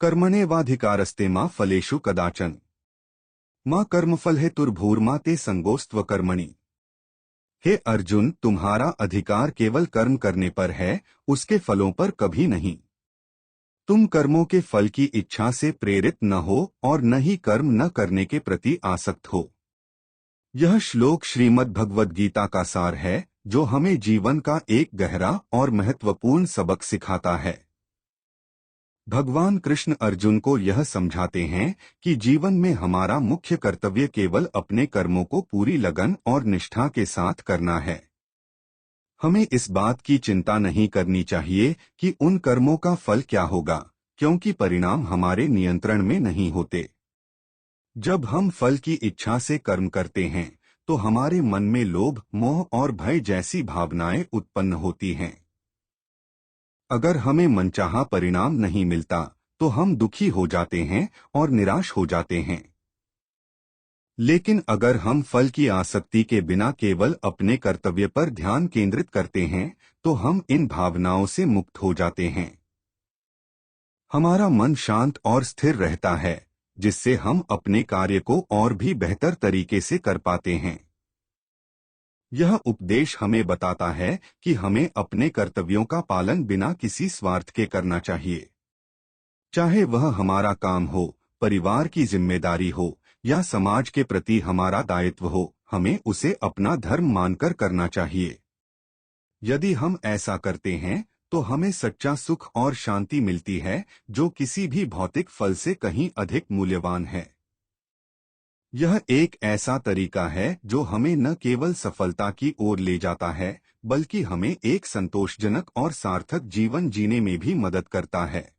कर्मण्येवाधिकारस्ते मा फलेषु कदाचन माँ कर्मफल हेतुर्भूर्मा ते संगोस्त्व कर्मणि। हे अर्जुन, तुम्हारा अधिकार केवल कर्म करने पर है, उसके फलों पर कभी नहीं। तुम कर्मों के फल की इच्छा से प्रेरित न हो और न ही कर्म न करने के प्रति आसक्त हो। यह श्लोक श्रीमद् भगवद गीता का सार है, जो हमें जीवन का एक गहरा और महत्वपूर्ण सबक सिखाता है। भगवान कृष्ण अर्जुन को यह समझाते हैं कि जीवन में हमारा मुख्य कर्तव्य केवल अपने कर्मों को पूरी लगन और निष्ठा के साथ करना है। हमें इस बात की चिंता नहीं करनी चाहिए कि उन कर्मों का फल क्या होगा, क्योंकि परिणाम हमारे नियंत्रण में नहीं होते। जब हम फल की इच्छा से कर्म करते हैं, तो हमारे मन में लोभ, मोह और भय जैसी भावनाएं उत्पन्न होती हैं। अगर हमें मनचाहा परिणाम नहीं मिलता, तो हम दुखी हो जाते हैं और निराश हो जाते हैं। लेकिन अगर हम फल की आसक्ति के बिना केवल अपने कर्तव्य पर ध्यान केंद्रित करते हैं, तो हम इन भावनाओं से मुक्त हो जाते हैं। हमारा मन शांत और स्थिर रहता है, जिससे हम अपने कार्य को और भी बेहतर तरीके से कर पाते हैं। यह उपदेश हमें बताता है कि हमें अपने कर्तव्यों का पालन बिना किसी स्वार्थ के करना चाहिए। चाहे वह हमारा काम हो, परिवार की जिम्मेदारी हो या समाज के प्रति हमारा दायित्व हो, हमें उसे अपना धर्म मानकर करना चाहिए। यदि हम ऐसा करते हैं, तो हमें सच्चा सुख और शांति मिलती है, जो किसी भी भौतिक फल से कहीं अधिक मूल्यवान है। यह एक ऐसा तरीका है जो हमें न केवल सफलता की ओर ले जाता है, बल्कि हमें एक संतोषजनक और सार्थक जीवन जीने में भी मदद करता है।